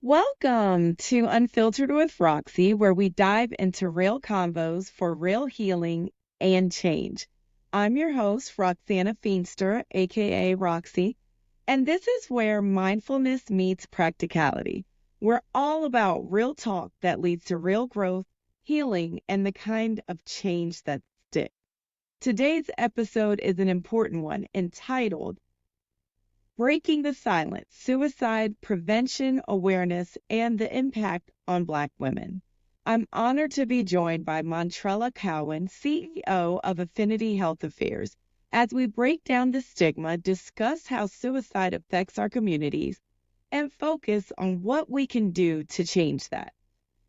Welcome to Unfiltered with Roxy, where we dive into real convos for real healing and change. I'm your host, Roxana Feenster, aka Roxy, and this is where mindfulness meets practicality. We're all about real talk that leads to real growth, healing, and the kind of change that sticks. Today's episode is an important one entitled Breaking the Silence, Suicide Prevention Awareness, and the Impact on Black Women. I'm honored to be joined by Montrella Cowan, CEO of Affinity Health Affairs, as we break down the stigma, discuss how suicide affects our communities, and focus on what we can do to change that.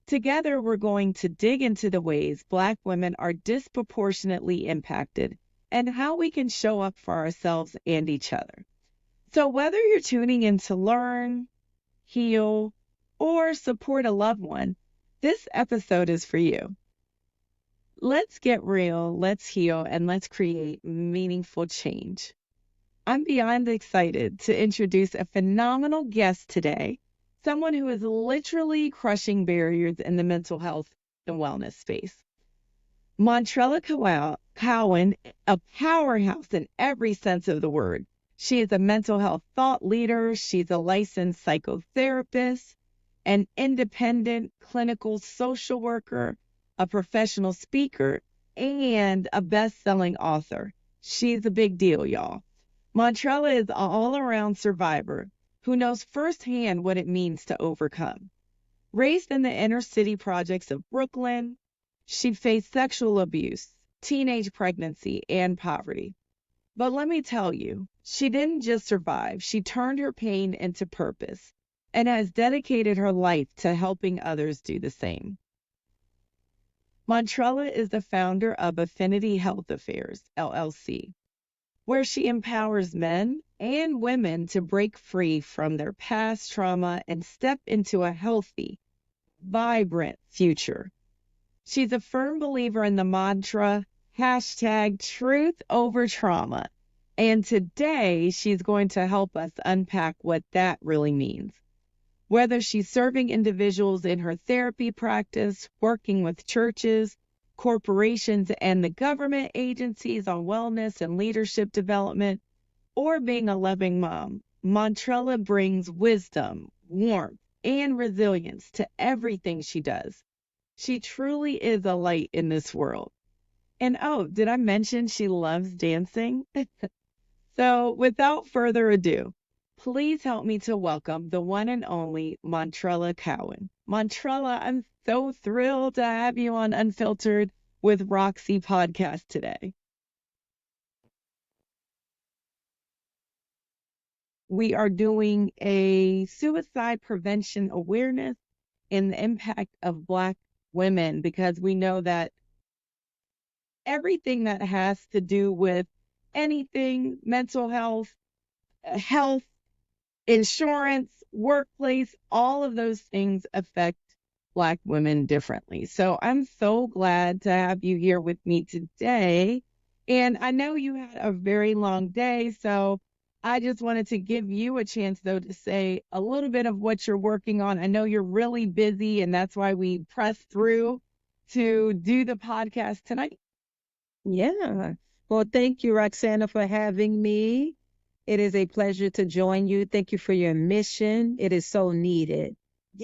Together, we're going to dig into the ways Black women are disproportionately impacted and how we can show up for ourselves and each other. So whether you're tuning in to learn, heal, or support a loved one, this episode is for you. Let's get real, let's heal, and let's create meaningful change. I'm beyond excited to introduce a phenomenal guest today, someone who is literally crushing barriers in the mental health and wellness space. Montrella Cowan, a powerhouse in every sense of the word. She is a mental health thought leader. She's a licensed psychotherapist, an independent clinical social worker, a professional speaker, and a best-selling author. She's a big deal, y'all. Montrella is an all-around survivor who knows firsthand what it means to overcome. Raised in the inner city projects of Brooklyn, she faced sexual abuse, teenage pregnancy, and poverty. But let me tell you, she didn't just survive. She turned her pain into purpose and has dedicated her life to helping others do the same. Montrella is the founder of Affinity Health Affairs, LLC, where she empowers men and women to break free from their past trauma and step into a healthy, vibrant future. She's a firm believer in the mantra, #truth over trauma. And today she's going to help us unpack what that really means. Whether she's serving individuals in her therapy practice, working with churches, corporations, and the government agencies on wellness and leadership development, or being a loving mom, Montrella brings wisdom, warmth, and resilience to everything she does. She truly is a light in this world. And oh, did I mention she loves dancing? So without further ado, please help me to welcome the one and only Montrella Cowan. Montrella, I'm so thrilled to have you on Unfiltered with Roxy podcast today. We are doing a suicide prevention awareness and the impact of Black women because we know that everything that has to do with anything, mental health, health, insurance, workplace, all of those things affect Black women differently. So I'm so glad to have you here with me today. And I know you had a very long day, so I just wanted to give you a chance, though, to say a little bit of what you're working on. I know you're really busy, and that's why we pressed through to do the podcast tonight. Yeah. Well, thank you, Roxana, for having me. It is a pleasure to join you. Thank you for your mission. It is so needed.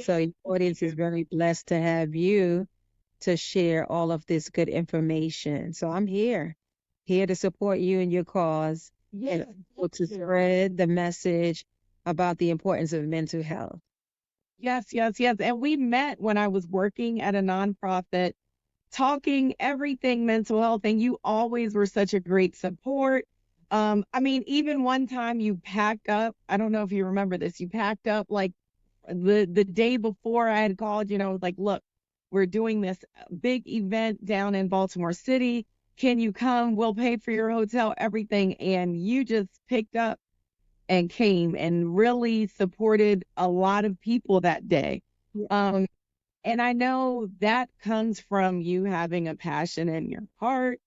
So your audience is very blessed to have you to share all of this good information. So I'm here to support you in your cause and to spread the message about the importance of mental health. Yes. And we met when I was working at a nonprofit, talking everything mental health, and you always were such a great support. Even one time you packed up, I don't know if you remember this, you packed up like the day before I had called, like, look, we're doing this big event down in Baltimore City. Can you come? We'll pay for your hotel, everything. And you just picked up and came and really supported a lot of people that day. And I know that comes from you having a passion in your heart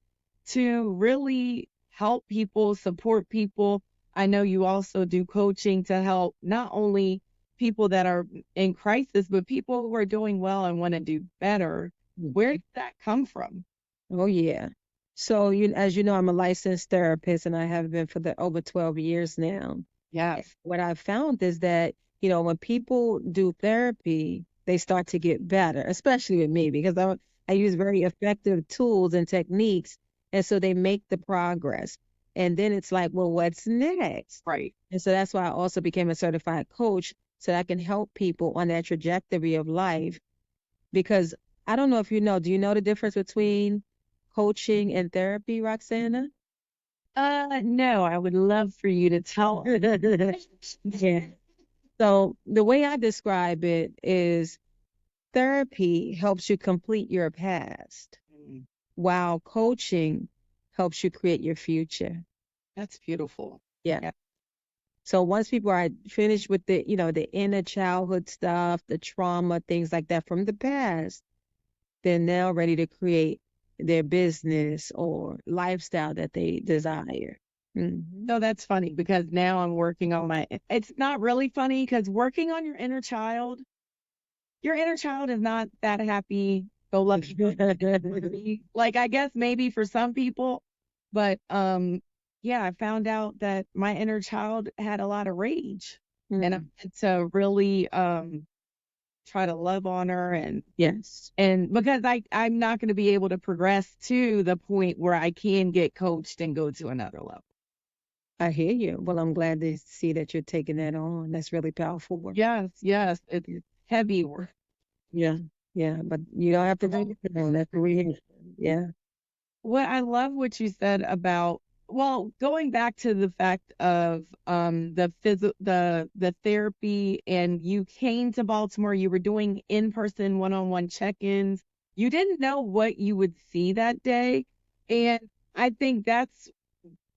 to really help people, support people. I know you also do coaching to help not only people that are in crisis, but people who are doing well and want to do better. Where did that come from? Oh, yeah. So, as you know, I'm a licensed therapist and I have been for over 12 years now. Yes. What I found is that, when people do therapy, they start to get better, especially with me, because I use very effective tools and techniques. And so they make the progress. And then it's like, well, what's next? Right. And so that's why I also became a certified coach so that I can help people on that trajectory of life. Because I don't know if do you know the difference between coaching and therapy, Roxana? No, I would love for you to tell. Yeah. So the way I describe it is therapy helps you complete your past, while coaching helps you create your future. That's beautiful. Yeah. So once people are finished with the inner childhood stuff, the trauma, things like that from the past, they're now ready to create their business or lifestyle that they desire. No, that's funny because now I'm working on it's not really funny because working on your inner child is not that happy go lucky. Like, I guess maybe for some people, but yeah, I found out that my inner child had a lot of rage, and I had to really try to love on her, and Yes. and because I'm not going to be able to progress to the point where I can get coached and go to another level. I hear you. Well, I'm glad to see that you're taking that on. That's really powerful work. Yes, it's heavy work. Yeah, yeah, but you don't have to do it alone. That's what we hear. Yeah. What I love what you said about, well, going back to the fact of the therapy, and you came to Baltimore, you were doing in-person one-on-one check-ins. You didn't know what you would see that day. And I think that's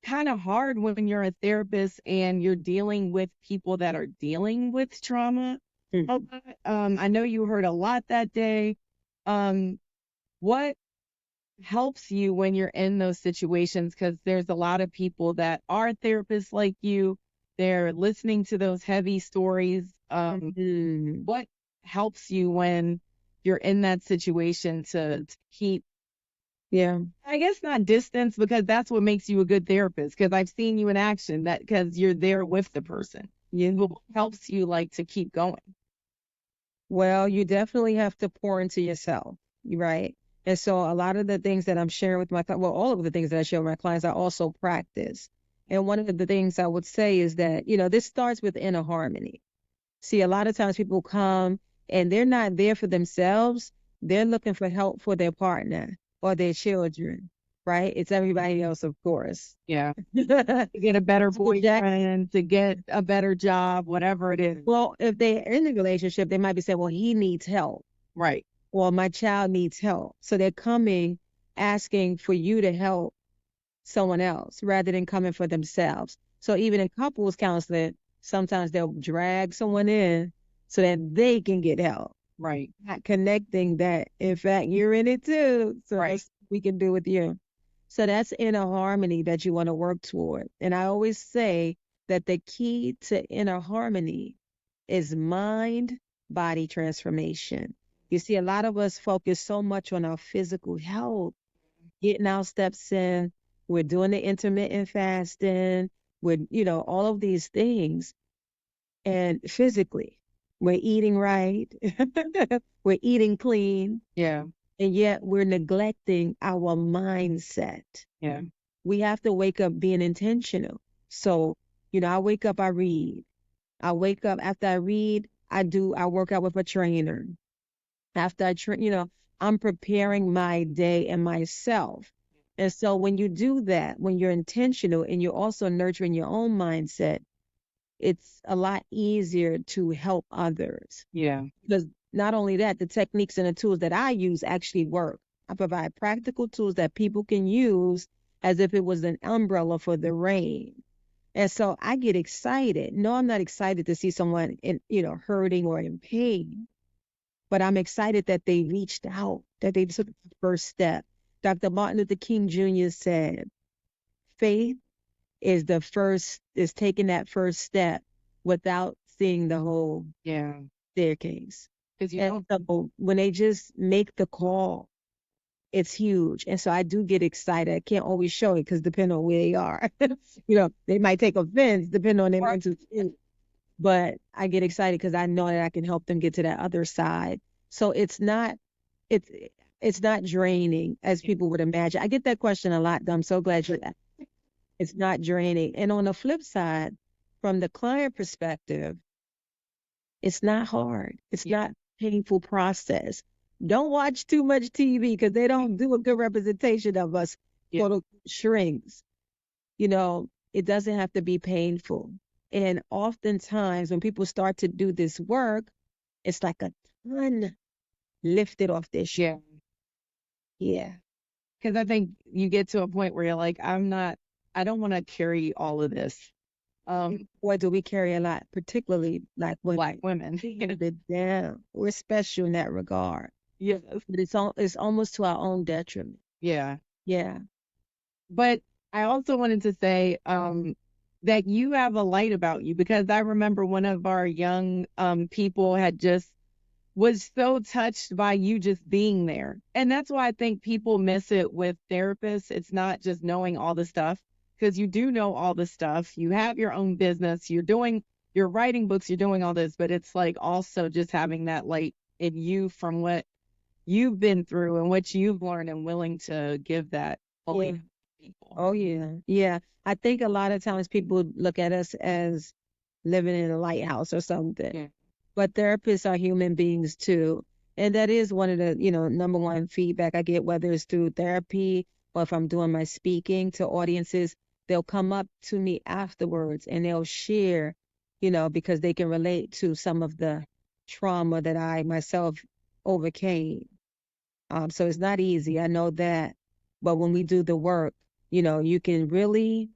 kind of hard when you're a therapist and you're dealing with people that are dealing with trauma. I know you heard a lot that day. What helps you when you're in those situations? Because there's a lot of people that are therapists like you. They're listening to those heavy stories. What helps you when you're in that situation to keep, Yeah. I guess not distance, because that's what makes you a good therapist, because I've seen you in action, that because you're there with the person. What helps you like to keep going? Well, you definitely have to pour into yourself, right? And so a lot of the things that I'm sharing with all of the things that I share with my clients, I also practice. And one of the things I would say is that, this starts with inner harmony. See, a lot of times people come and they're not there for themselves. They're looking for help for their partner or their children, right? It's everybody else, of course. Yeah. To get a better boyfriend, to get a better job, whatever it is. Well, if they're in a relationship, they might be saying, well, he needs help. Right. Or my child needs help. So they're coming asking for you to help someone else rather than coming for themselves. So even in couples counseling, sometimes they'll drag someone in so that they can get help. Right. Not connecting that, in fact, you're in it too. So Right. we can do with you. So that's inner harmony that you want to work toward. And I always say that the key to inner harmony is mind-body transformation. You see, a lot of us focus so much on our physical health, getting our steps in. We're doing the intermittent fasting, with all of these things. And physically, we're eating right, we're eating clean, Yeah. and yet we're neglecting our mindset. Yeah. We have to wake up being intentional. So, I wake up, I read. I wake up, after I read, I work out with a trainer. After I train, I'm preparing my day and myself. And so when you do that, when you're intentional and you're also nurturing your own mindset, it's a lot easier to help others. Yeah. Because not only that, the techniques and the tools that I use actually work. I provide practical tools that people can use as if it was an umbrella for the rain. And so I get excited. No, I'm not excited to see someone hurting or in pain, but I'm excited that they reached out, that they took the first step. Dr. Martin Luther King Jr. said, faith is taking that first step without seeing the whole Yeah. staircase. Because you And don't. so when they just make the call, it's huge. And so I do get excited. I can't always show it because depending on where they are, they might take offense depending on their mental state. But I get excited because I know that I can help them get to that other side. So it's it's not draining as people would imagine. I get that question a lot, though. I'm so glad you asked. It's not draining. And on the flip side, from the client perspective, it's not hard. It's Yeah. not painful process. Don't watch too much TV because they don't do a good representation of us, Yeah. quote unquote, shrinks. It doesn't have to be painful. And oftentimes when people start to do this work, it's like a ton lifted off their Yeah. shoulders. Yeah. Because I think you get to a point where you're like, I don't want to carry all of this. Boy, do we carry a lot, particularly like when Black women. hold it down. We're special in that regard. Yes. But it's almost to our own detriment. Yeah. Yeah. But I also wanted to say that you have a light about you, because I remember one of our young people had just was so touched by you just being there. And that's why I think people miss it with therapists. It's not just knowing all the stuff, because you do know all the stuff. You have your own business, you're writing books, you're doing all this, but it's like also just having that light in you from what you've been through and what you've learned, and willing to give that Yeah. to people. Oh, yeah. Yeah. I think a lot of times people look at us as living in a lighthouse or something. Yeah. But therapists are human beings too. And that is one of the, number one feedback I get, whether it's through therapy or if I'm doing my speaking to audiences, they'll come up to me afterwards and they'll share, because they can relate to some of the trauma that I myself overcame. So it's not easy. I know that. But when we do the work, you can really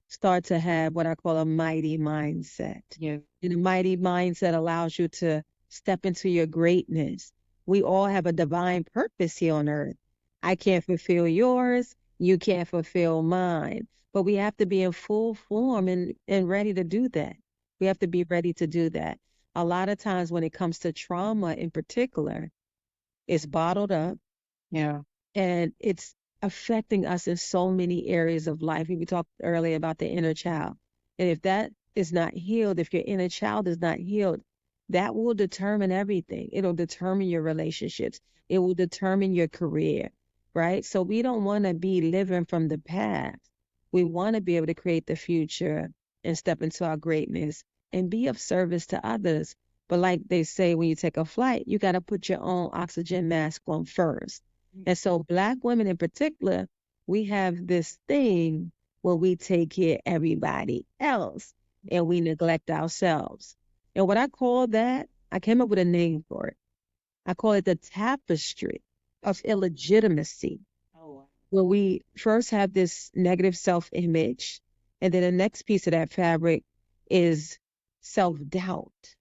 start to have what I call a mighty mindset. Yeah. And a mighty mindset allows you to step into your greatness. We all have a divine purpose here on earth. I can't fulfill yours. You can't fulfill mine. But we have to be in full form and ready to do that. We have to be ready to do that. A lot of times when it comes to trauma in particular, it's bottled up Yeah. and it's affecting us in so many areas of life. We talked earlier about the inner child. And if that is not healed, if your inner child is not healed, that will determine everything. It'll determine your relationships. It will determine your career, right? So we don't want to be living from the past. We want to be able to create the future and step into our greatness and be of service to others. But like they say, when you take a flight, you got to put your own oxygen mask on first. And so Black women in particular, we have this thing where we take care of everybody else and we neglect ourselves. And what I call that, I came up with a name for it. I call it the tapestry of illegitimacy, Oh, wow. where we first have this negative self-image, and then the next piece of that fabric is self-doubt.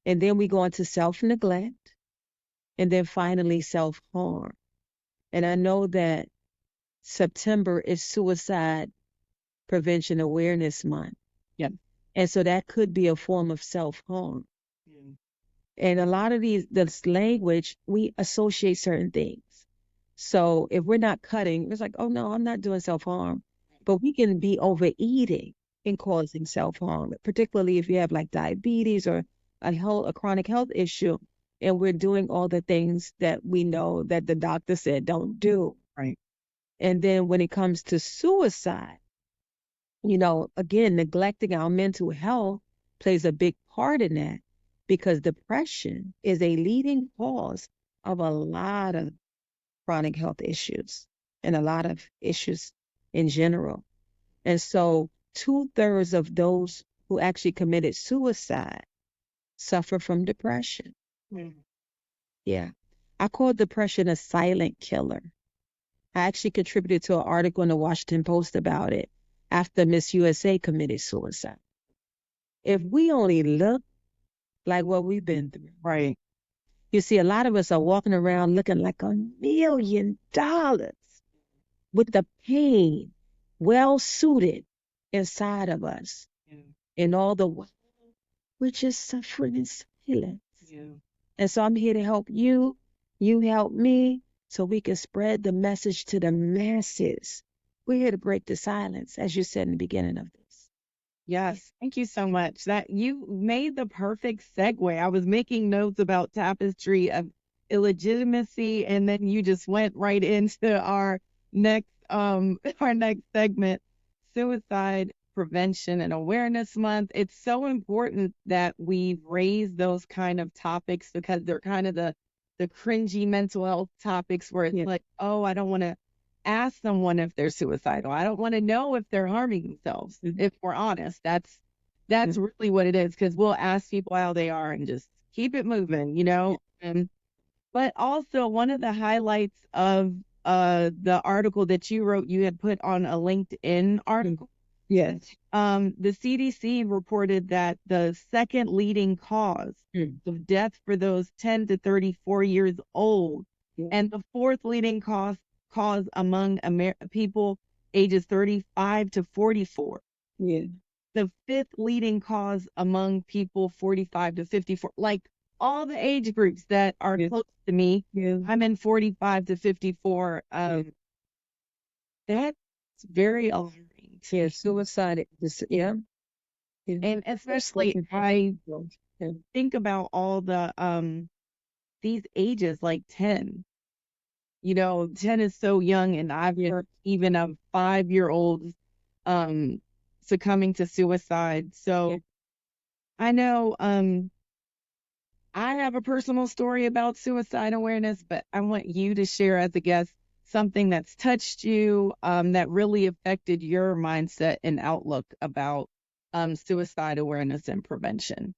And then we go into self-neglect, and then finally self-harm. And I know that September is Suicide Prevention Awareness Month. Yeah. And so that could be a form of self-harm. Yeah. And a lot of this language, we associate certain things. So if we're not cutting, it's like, oh no, I'm not doing self-harm. But we can be overeating and causing self-harm, particularly if you have like diabetes or a chronic health issue, and we're doing all the things that we know that the doctor said don't do. Right. And then when it comes to suicide, again, neglecting our mental health plays a big part in that, because depression is a leading cause of a lot of chronic health issues and a lot of issues in general. And so 2/3 of those who actually committed suicide suffer from depression. Mm. Yeah. I call depression a silent killer. I actually contributed to an article in the Washington Post about it after Miss USA committed suicide. If we only look like what we've been through. Right. You see, a lot of us are walking around looking like $1 million with the pain well suited inside of us. Yeah. And all the we're just suffering in silence. Yeah. And so I'm here to help you. You help me so we can spread the message to the masses. We're here to break the silence, as you said in the beginning of this. Yes, thank you so much. That you made the perfect segue. I was making notes about tapestry of illegitimacy, and then you just went right into our next our next segment, suicide prevention and awareness month. It's so important that we raise those kind of topics because they're kind of the cringy mental health topics where it's Yeah. like, oh, I don't want to ask someone if they're suicidal. I don't want to know if they're harming themselves. Mhm. If we're honest, that's really what it is because we'll ask people how they are and just keep it moving, you know. But also one of the highlights of the article that you wrote, you had put on a LinkedIn article. Yes. The CDC reported that the second leading cause of death for those 10 to 34 years old, Yeah. and the fourth leading cause among people ages 35 to 44. Yeah. The fifth leading cause among people 45 to 54. Like all the age groups that are Yeah. close to me, Yeah. I'm in 45 to 54. That's very alarming to Yeah. me. Suicide. Yeah. Yeah. And especially I Yeah. think about all the these ages like 10. You know, 10 is so young, and I've Yeah. heard even of 5-year-olds um succumbing to suicide. So Yeah. I know I have a personal story about suicide awareness, but I want you to share as a guest something that's touched you, that really affected your mindset and outlook about suicide awareness and prevention.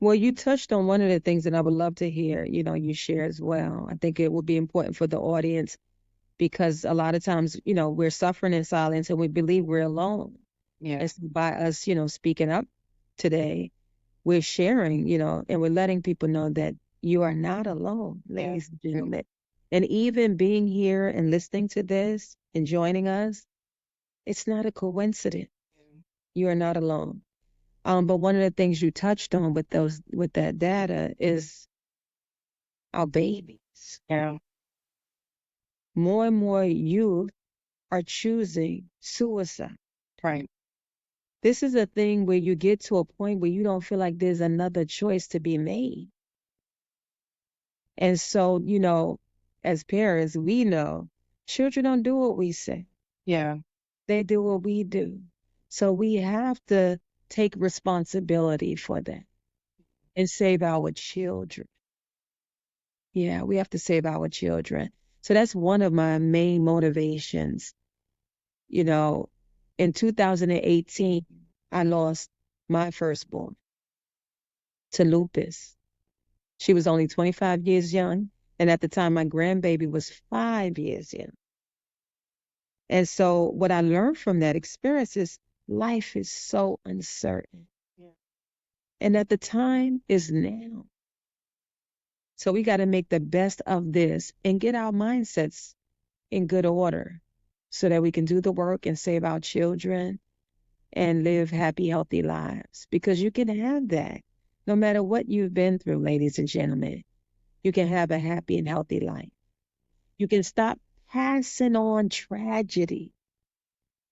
Well, you touched on one of the things that I would love to hear, you share as well. I think it would be important for the audience because a lot of times, we're suffering in silence and we believe we're alone. Yeah. And so by us, speaking up today, we're sharing, and we're letting people know that you are not alone, ladies and gentlemen. And even being here and listening to this and joining us, it's not a coincidence. You are not alone. But one of the things you touched on with that data is our babies. Yeah. More and more youth are choosing suicide. Right. This is a thing where you get to a point where you don't feel like there's another choice to be made. And so, as parents, we know children don't do what we say. Yeah. They do what we do. So we have to take responsibility for that and save our children. Yeah, we have to save our children. So that's one of my main motivations. In 2018, I lost my firstborn to lupus. She was only 25 years young. And at the time, my grandbaby was 5 years young. And so what I learned from that experience is life is so uncertain. Yeah. And at the time is now. So we got to make the best of this and get our mindsets in good order so that we can do the work and save our children and live happy, healthy lives. Because you can have that no matter what you've been through, ladies and gentlemen. You can have a happy and healthy life. You can stop passing on tragedy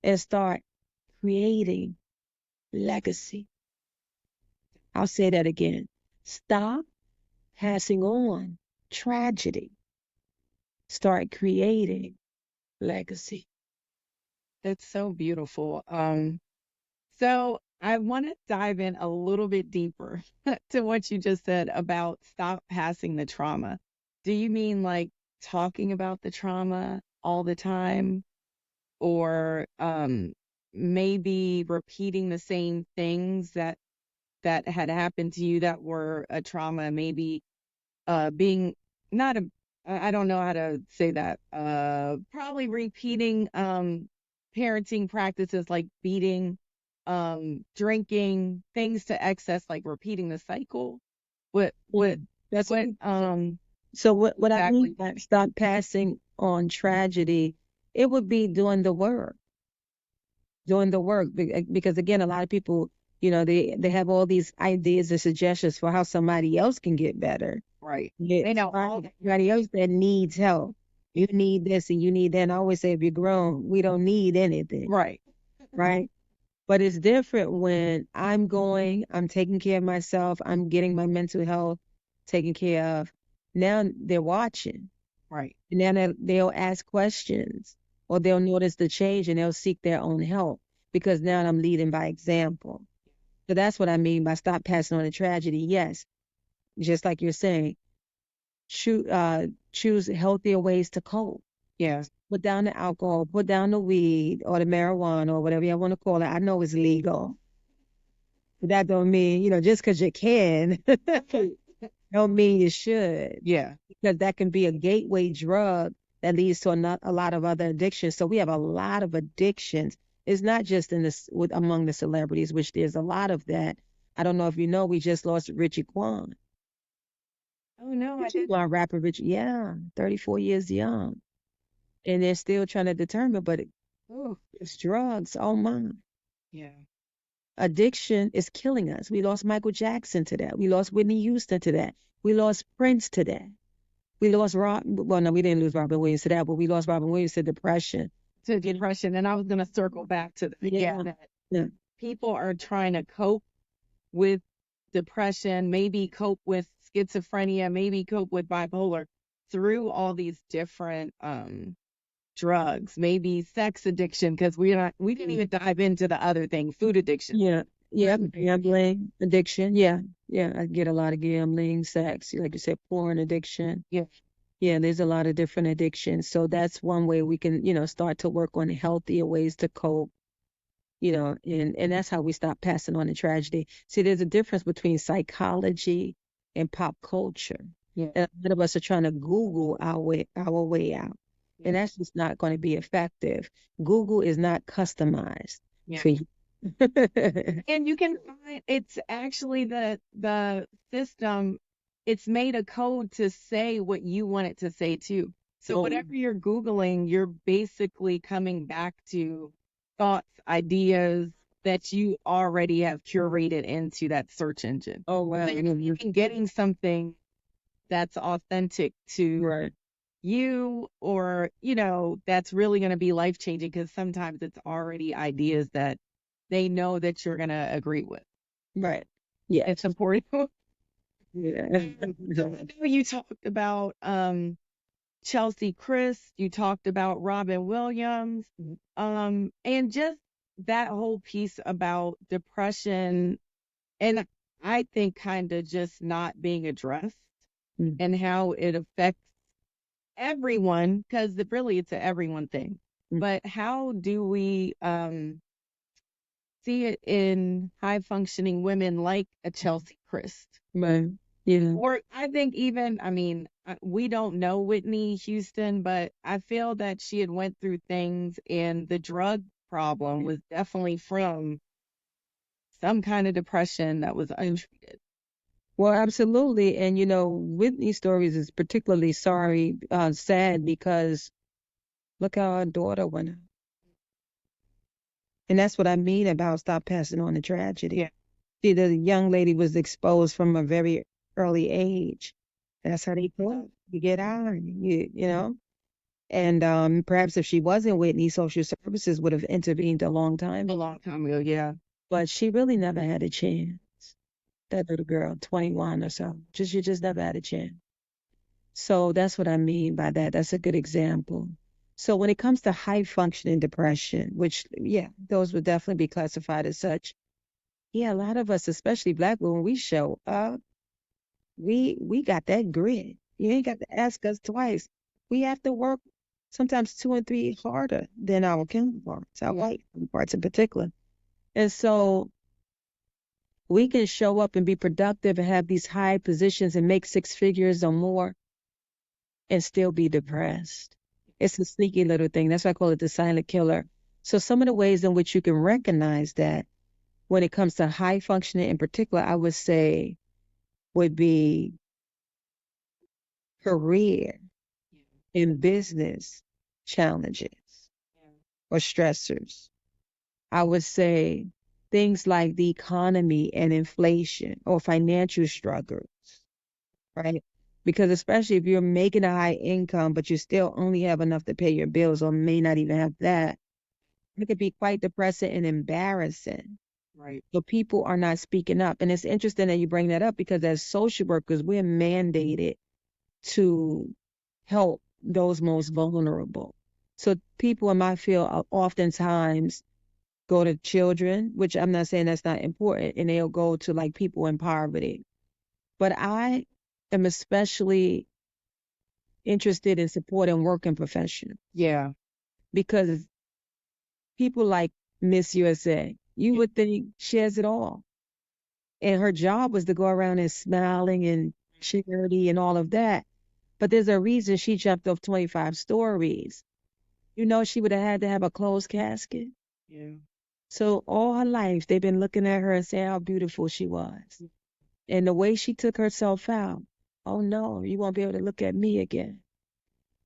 and start creating legacy. I'll say that again. Stop passing on tragedy. Start creating legacy. That's so beautiful. So I want to dive in a little bit deeper to what you just said about stop passing the trauma. Do you mean like talking about the trauma all the time, or maybe repeating the same things that had happened to you that were a trauma, maybe being not a I don't know how to say that. Probably repeating parenting practices like beating, drinking, things to excess, like repeating the cycle. What That's what So what I mean exactly? by stop passing on tragedy, it would be doing the work, because again, a lot of people You know, they have all these ideas and suggestions for how somebody else can get better. Right. Yeah, They know all that. everybody else that needs help. You need this and you need that. And I always say, if you're grown, we don't need anything, Right. right? But it's different when I'm taking care of myself, I'm getting my mental health taken care of. Now they're watching. Right. And then they'll ask questions or they'll notice the change and they'll seek their own help because now I'm leading by example. So that's what I mean by stop passing on the tragedy. Yes, just like you're saying, choose healthier ways to cope. Yes. Put down the alcohol, put down the weed or the marijuana or whatever you want to call it. I know it's legal. But that don't mean, just because you can, don't mean you should. Yeah. Because that can be a gateway drug that leads to a lot of other addictions. So we have a lot of addictions. It's not just among the celebrities, which there's a lot of that. I don't know if you know, we just lost Richie Kwan. Oh no, I Richie didn't. Kwan, rapper Richie, yeah, 34 years young. And they're still trying to determine, but Oh, it's drugs. Oh my. yeah. Addiction is killing us. We lost Michael Jackson to that. We lost Whitney Houston to that. We lost Prince to that. We lost well, no, we didn't lose Robin Williams to that, but we lost Robin Williams to depression. To depression, and I was gonna circle back to that Yeah. people are trying to cope with depression, maybe cope with schizophrenia, maybe cope with bipolar through all these different drugs, maybe sex addiction, because we didn't even dive into the other thing, food addiction. Yeah. Yeah. Gambling, addiction. Yeah. Yeah. I get a lot of gambling, sex, like you said, porn addiction. Yeah. Yeah, there's a lot of different addictions. So that's one way we can, start to work on healthier ways to cope, and that's how we stop passing on the tragedy. See, there's a difference between psychology and pop culture. Yeah. And a lot of us are trying to Google our way out. Yeah. And that's just not going to be effective. Google is not customized Yeah. for you. And you can find it's actually the system, it's made a code to say what you want it to say too. So Oh. whatever you're Googling, you're basically coming back to thoughts, ideas that you already have curated into that search engine. Oh, wow. So you're getting something that's authentic to Right. you, or that's really going to be life changing, because sometimes it's already ideas that they know that you're going to agree with. Right. Yeah. It's important. Yeah. I know you talked about Chelsea Chris, you talked about Robin Williams, and just that whole piece about depression, and I think kind of just not being addressed and how it affects everyone, because really it's a everyone thing. But how do we see it in high functioning women like a Chelsea Chris? Right. Yeah. Or I think even, we don't know Whitney Houston, but I feel that she had went through things, and the drug problem was definitely from some kind of depression that was untreated. Well, absolutely. And Whitney's stories is particularly sad because look how our daughter went out. And that's what I mean about stop passing on the tragedy. Yeah. See, the young lady was exposed from a very early age. That's how they put you get out, And perhaps if she wasn't Whitney, social services would have intervened a long time ago, yeah. But she really never had a chance. That little girl, 21 or so, she just never had a chance. So that's what I mean by that. That's a good example. So when it comes to high functioning depression, which, yeah, those would definitely be classified as such. Yeah, a lot of us, especially Black women, we show up. We got that grit. You ain't got to ask us twice. We have to work sometimes 2 and 3 harder than our counterparts, our white counterparts in particular. And so we can show up and be productive and have these high positions and make 6 figures or more and still be depressed. It's a sneaky little thing. That's why I call it the silent killer. So some of the ways in which you can recognize that when it comes to high functioning in particular, I would say would be career and business challenges or stressors. I would say things like the economy and inflation or financial struggles, right? Because especially if you're making a high income, but you still only have enough to pay your bills or may not even have that, it could be quite depressing and embarrassing. Right. So people are not speaking up. And it's interesting that you bring that up because as social workers, we're mandated to help those most vulnerable. So people in my field oftentimes go to children, which I'm not saying that's not important, and they'll go to like people in poverty. But I am especially interested in supporting working professionals. Yeah. Because people like Miss USA, you would think she has it all. And her job was to go around and smiling and charity and all of that. But there's a reason she jumped off 25 stories. She would have had to have a closed casket. Yeah. So all her life, they've been looking at her and saying how beautiful she was. And the way she took herself out, oh no, you won't be able to look at me again.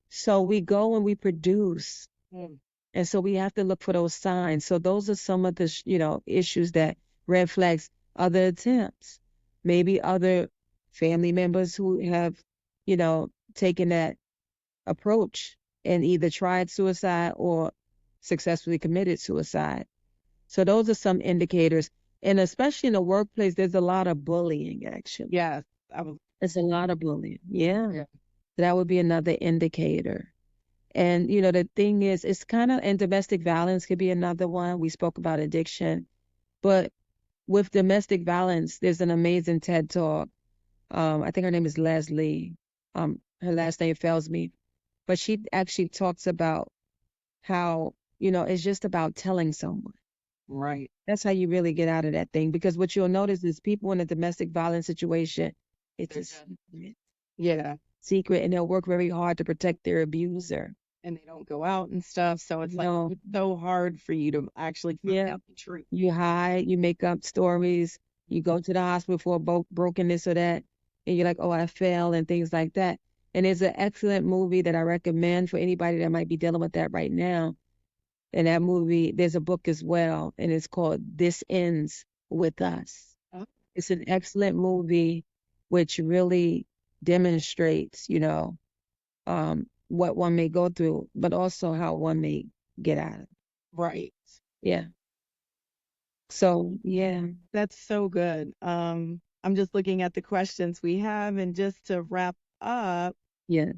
So we go and we produce. And so we have to look for those signs. So those are some of the, issues that red flags other attempts. Maybe other family members who have, taken that approach and either tried suicide or successfully committed suicide. So those are some indicators. And especially in the workplace, there's a lot of bullying, actually. Yeah. It's a lot of bullying. Yeah. Yeah. That would be another indicator. And, the thing is, it's kind of, and domestic violence could be another one. We spoke about addiction. But with domestic violence, there's an amazing TED Talk. I think her name is Leslie. Her last name fails me. But she actually talks about how, it's just about telling someone. Right. That's how you really get out of that thing. Because what you'll notice is people in a domestic violence situation, it's a secret. Yeah. Secret, and they'll work very hard to protect their abuser. And they don't go out and stuff. So it's like it's so hard for you to actually find out the truth. You hide, you make up stories, you go to the hospital for a broken this or that, and you're like, oh, I fell and things like that. And there's an excellent movie that I recommend for anybody that might be dealing with that right now. And that movie, there's a book as well, and it's called This Ends With Us. Oh. It's an excellent movie which really demonstrates, what one may go through, but also how one may get out of it. Right. Yeah. So, yeah. That's so good. I'm just looking at the questions we have, and just to wrap up, Yeah.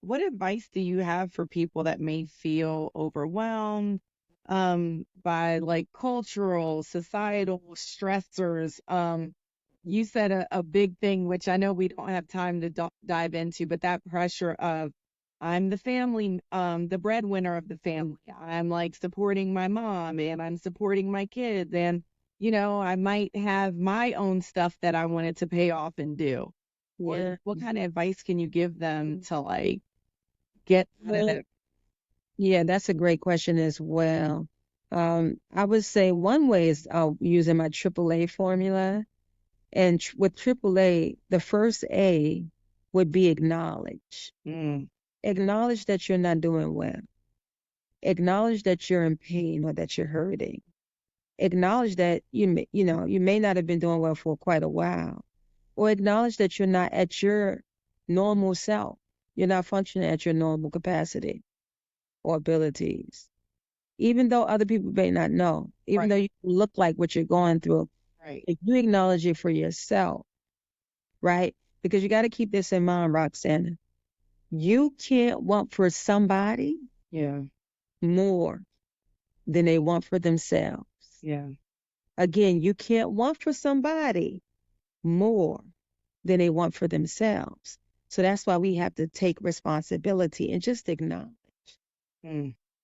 what advice do you have for people that may feel overwhelmed by like cultural, societal stressors? You said a big thing, which I know we don't have time to dive into, but that pressure of I'm the family, the breadwinner of the family. I'm like supporting my mom and I'm supporting my kids. And, I might have my own stuff that I wanted to pay off and do. Yeah. What kind of advice can you give them to like get out of it? Yeah, that's a great question as well. I would say one way is using my AAA formula. And with AAA, the first A would be acknowledge. Acknowledge that you're not doing well. Acknowledge that you're in pain or that you're hurting. Acknowledge that you may not have been doing well for quite a while. Or acknowledge that you're not at your normal self. You're not functioning at your normal capacity or abilities. Even though other people may not know, even though you look like what you're going through, if you acknowledge it for yourself, right? Because you got to keep this in mind, Roxana. You can't want for somebody more than they want for themselves. Yeah. Again, you can't want for somebody more than they want for themselves. So that's why we have to take responsibility and just acknowledge.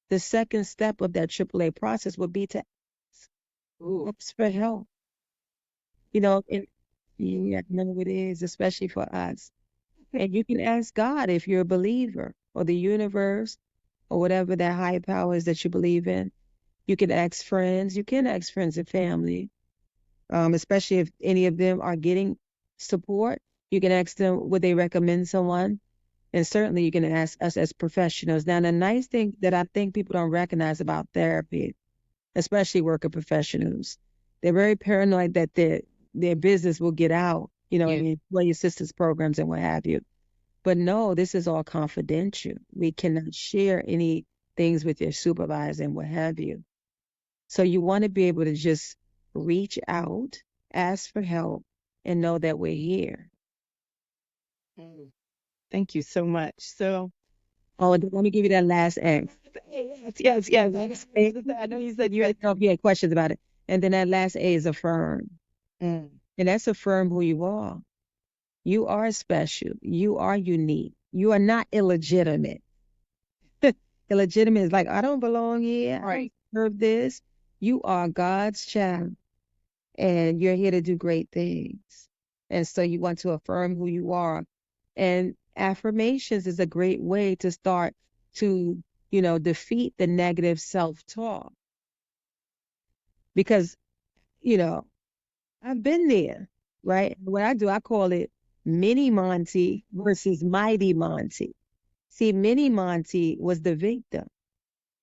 The second step of that AAA process would be to ask for help. And yeah, know what it is, especially for us. And you can ask God if you're a believer, or the universe, or whatever that higher power is that you believe in. You can ask friends. You can ask friends and family, especially if any of them are getting support. You can ask them, would they recommend someone? And certainly you can ask us as professionals. Now, the nice thing that I think people don't recognize about therapy especially worker professionals. They're very paranoid that their business will get out, you know, Yeah. employee assistance programs and what have you. But no, this is all confidential. We cannot share any things with your supervisor and what have you. So you want to be able to just reach out, ask for help, and know that we're here. Mm. Thank you so much. So, Oh, and let me give you that last A. yes. I know you said you had. No, if you had questions about it. And then that last A is affirm. Mm. And that's affirm who you are. You are special. You are unique. You are not illegitimate. Illegitimate is like, I don't belong here. I don't Right. deserve this. You are God's child, and you're here to do great things. And so you want to affirm who you are. And affirmations is a great way to start to, defeat the negative self-talk. Because, you know, I've been there, right? What I do, I call it mini Monty versus mighty Monty. See, mini Monty was the victim,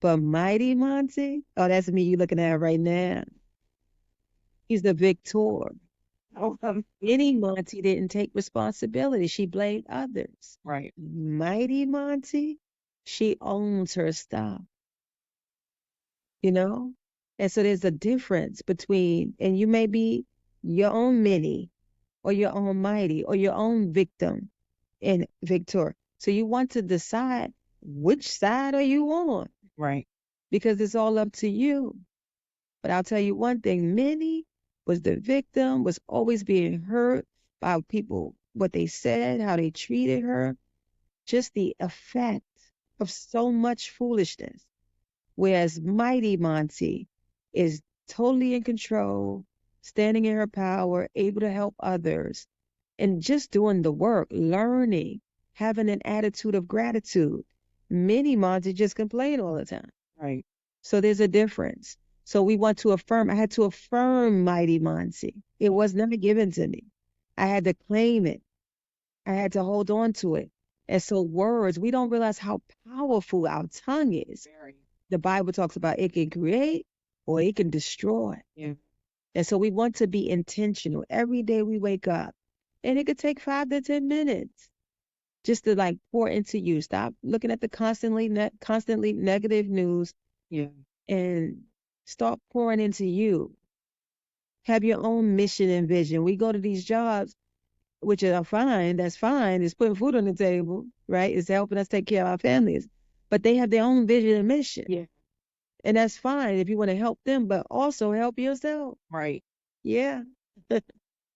but mighty Monty, oh, that's me you looking at right now. He's the victor. Oh, Mini Monty didn't take responsibility. She blamed others. right. Mighty Monty, she owns her stuff, you know? And so there's a difference between, and you may be your own mini or your own mighty or your own victim and victor. So you want to decide which side are you on, Right. because it's all up to you. But I'll tell you one thing, Minnie was the victim, was always being hurt by people, what they said, how they treated her, just the effect of so much foolishness. Whereas Mighty Monty is totally in control, standing in her power, able to help others, and just doing the work, learning, having an attitude of gratitude. Many Monty just complain all the time. Right. So there's a difference. So we want to affirm. I had to affirm Mighty Monty. It was never given to me. I had to claim it. I had to hold on to it. And so words, we don't realize how powerful our tongue is. Very. The Bible talks about it can create or it can destroy. Yeah. And so we want to be intentional every day we wake up. And it could take 5 to 10 minutes just to like pour into you. Stop looking at the constantly negative news Yeah. and start pouring into you. Have your own mission and vision. We go to these jobs, which are fine. That's fine. It's putting food on the table, right? It's helping us take care of our families. But they have their own vision and mission. Yeah. And that's fine if you want to help them, but also help yourself. Right. Yeah.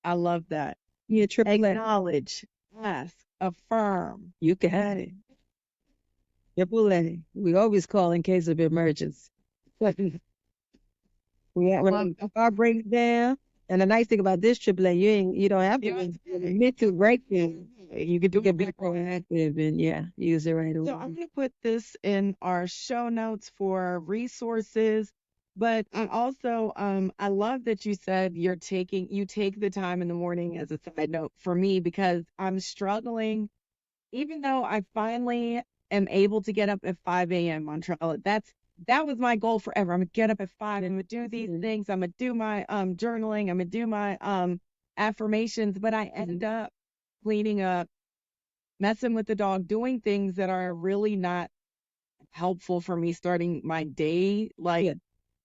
I love that. Yeah, triple A. Acknowledge, ask, affirm. You got it. Triple A. We always call in case of emergency. When the car breaks down, and the nice thing about this AAA, you don't have to admit to breakdown. You could You do can be proactive and use it right away. So I'm going to put this in our show notes for resources. But I also, I love that you said you take the time in the morning as a side note for me, because I'm struggling, even though I finally am able to get up at 5 a.m. Montrella. That was my goal forever. I'm gonna get up at 5. I'm gonna do these things. I'm gonna do my journaling. I'm gonna do my affirmations. But I end up cleaning up, messing with the dog, doing things that are really not helpful for me starting my day.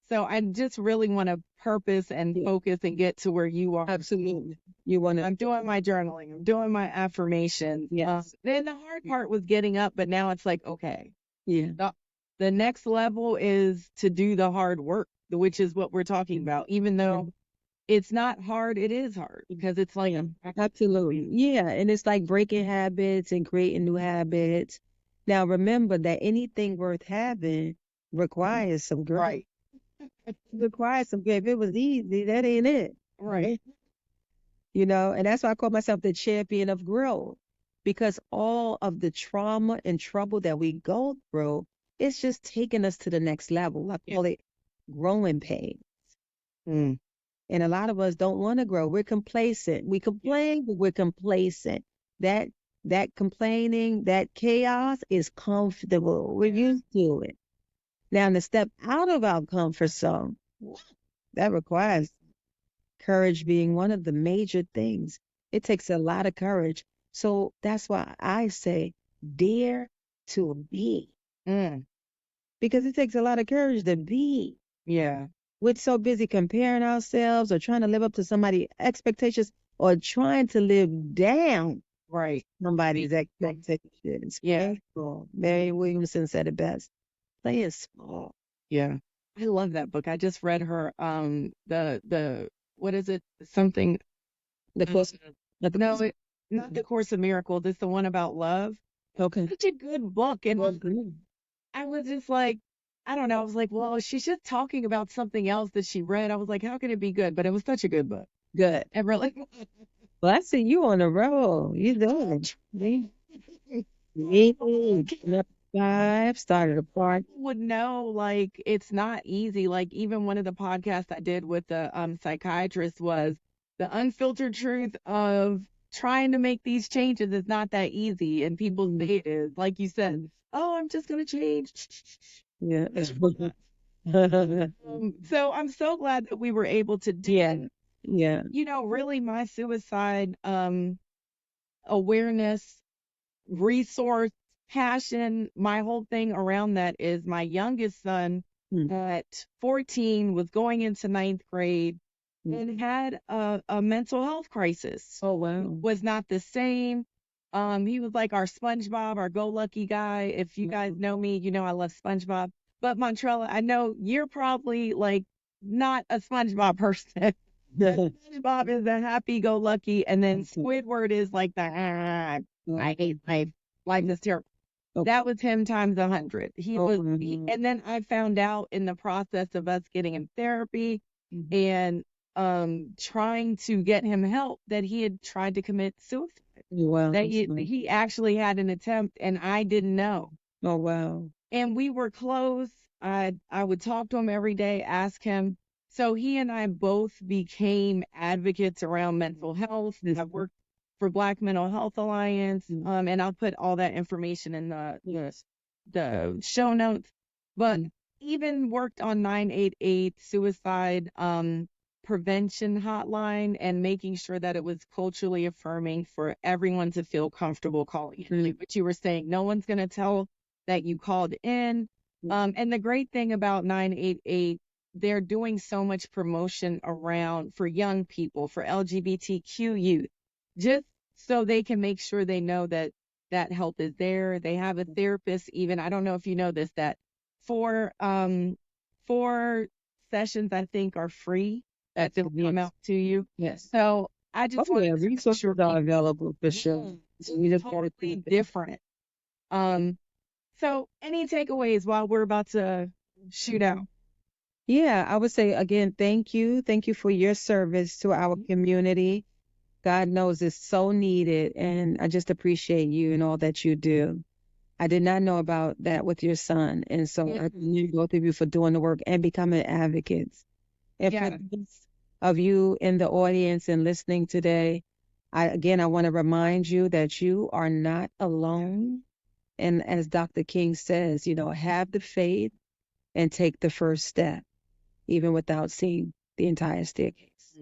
So I just really want to purpose and focus and get to where you are. Absolutely. I'm doing my journaling. I'm doing my affirmations. Yes. Then the hard part was getting up, but now it's like, okay, Yeah. the next level is to do the hard work, which is what we're talking about. Even though it's not hard, it is hard, because it's like, Absolutely. Yeah. And it's like breaking habits and creating new habits. Now, remember that anything worth having requires some growth. right, Requires some growth. If it was easy, that ain't it. right, And that's why I call myself the champion of growth, because all of the trauma and trouble that we go through, it's just taking us to the next level. I call it growing pains. Mm. And a lot of us don't want to grow. We're complacent. We complain, but we're complacent. That complaining, that chaos is comfortable. We're used to it. Now, to step out of our comfort zone, That requires courage being one of the major things. It takes a lot of courage. So that's why I say dare to be, Mm, because it takes a lot of courage to be. yeah. We're so busy comparing ourselves or trying to live up to somebody's expectations or trying to live down Right. somebody's expectations. Yeah. Mary Williamson said it best. Play it small. Yeah. I love that book. I just read her the what is it? Something The course. no, not the Course of Miracles. It's the one about love. Okay. Such a good book. And I was just like, I don't know. I was like, well, she's just talking about something else that she read. I was like, how can it be good? But it was such a good book. Good. And really, Well, I see you on the roll. You doing it. Me, getting up at 5, started a party. would know like it's not easy. Like even one of the podcasts I did with the psychiatrist was the unfiltered truth of trying to make these changes is not that easy. And people say it is. Like you said, oh, I'm just gonna change. Yeah. So I'm so glad that we were able to do Yeah. it. Yeah. You know, really my suicide awareness, resource, passion, my whole thing around that is my youngest son at 14 was going into ninth grade and had a mental health crisis. Oh, wow. Was not the same. He was like our SpongeBob, our go-lucky guy. If you guys know me, you know I love SpongeBob. But Montrella, I know you're probably like not a SpongeBob person. SpongeBob is the happy-go-lucky, and then Squidward is like the I hate life is terrible. Okay. That was him times 100. Mhm. And then I found out in the process of us getting him therapy Mhm. and trying to get him help that he had tried to commit suicide. Wow. That he actually had an attempt and I didn't know. Oh, wow. And we were close. I would talk to him every day, ask him. So he and I both became advocates around mental health. I've worked for Black Mental Health Alliance, and I'll put all that information in the show notes. But even worked on 988 suicide prevention hotline and making sure that it was culturally affirming for everyone to feel comfortable calling in. Like what you were saying, no one's going to tell that you called in. And the great thing about 988, they're doing so much promotion around for young people, for LGBTQ youth, just so they can make sure they know that that help is there. They have a therapist, even, I don't know if you know this, that four sessions I think are free that they'll come out to you. Yes. So I just want yeah, resources are available for sure. We just got to totally think different. So any takeaways while we're about to shoot out? Yeah, I would say again, thank you. Thank you for your service to our community. God knows it's so needed, and I just appreciate you and all that you do. I did not know about that with your son, and so I thank you, both of you, for doing the work and becoming advocates. And for those of you in the audience and listening today, I want to remind you that you are not alone. And as Dr. King says, have the faith and take the first step, even without seeing the entire staircase.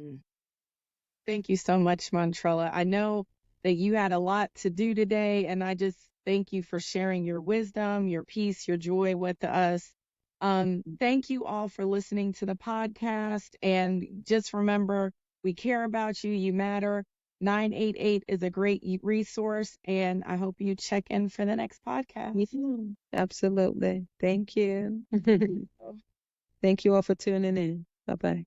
Thank you so much, Montrella. I know that you had a lot to do today, and I just thank you for sharing your wisdom, your peace, your joy with us. Thank you all for listening to the podcast. And just remember, we care about you. You matter. 988 is a great resource, and I hope you check in for the next podcast. Absolutely. Thank you. Thank you all for tuning in. Bye-bye.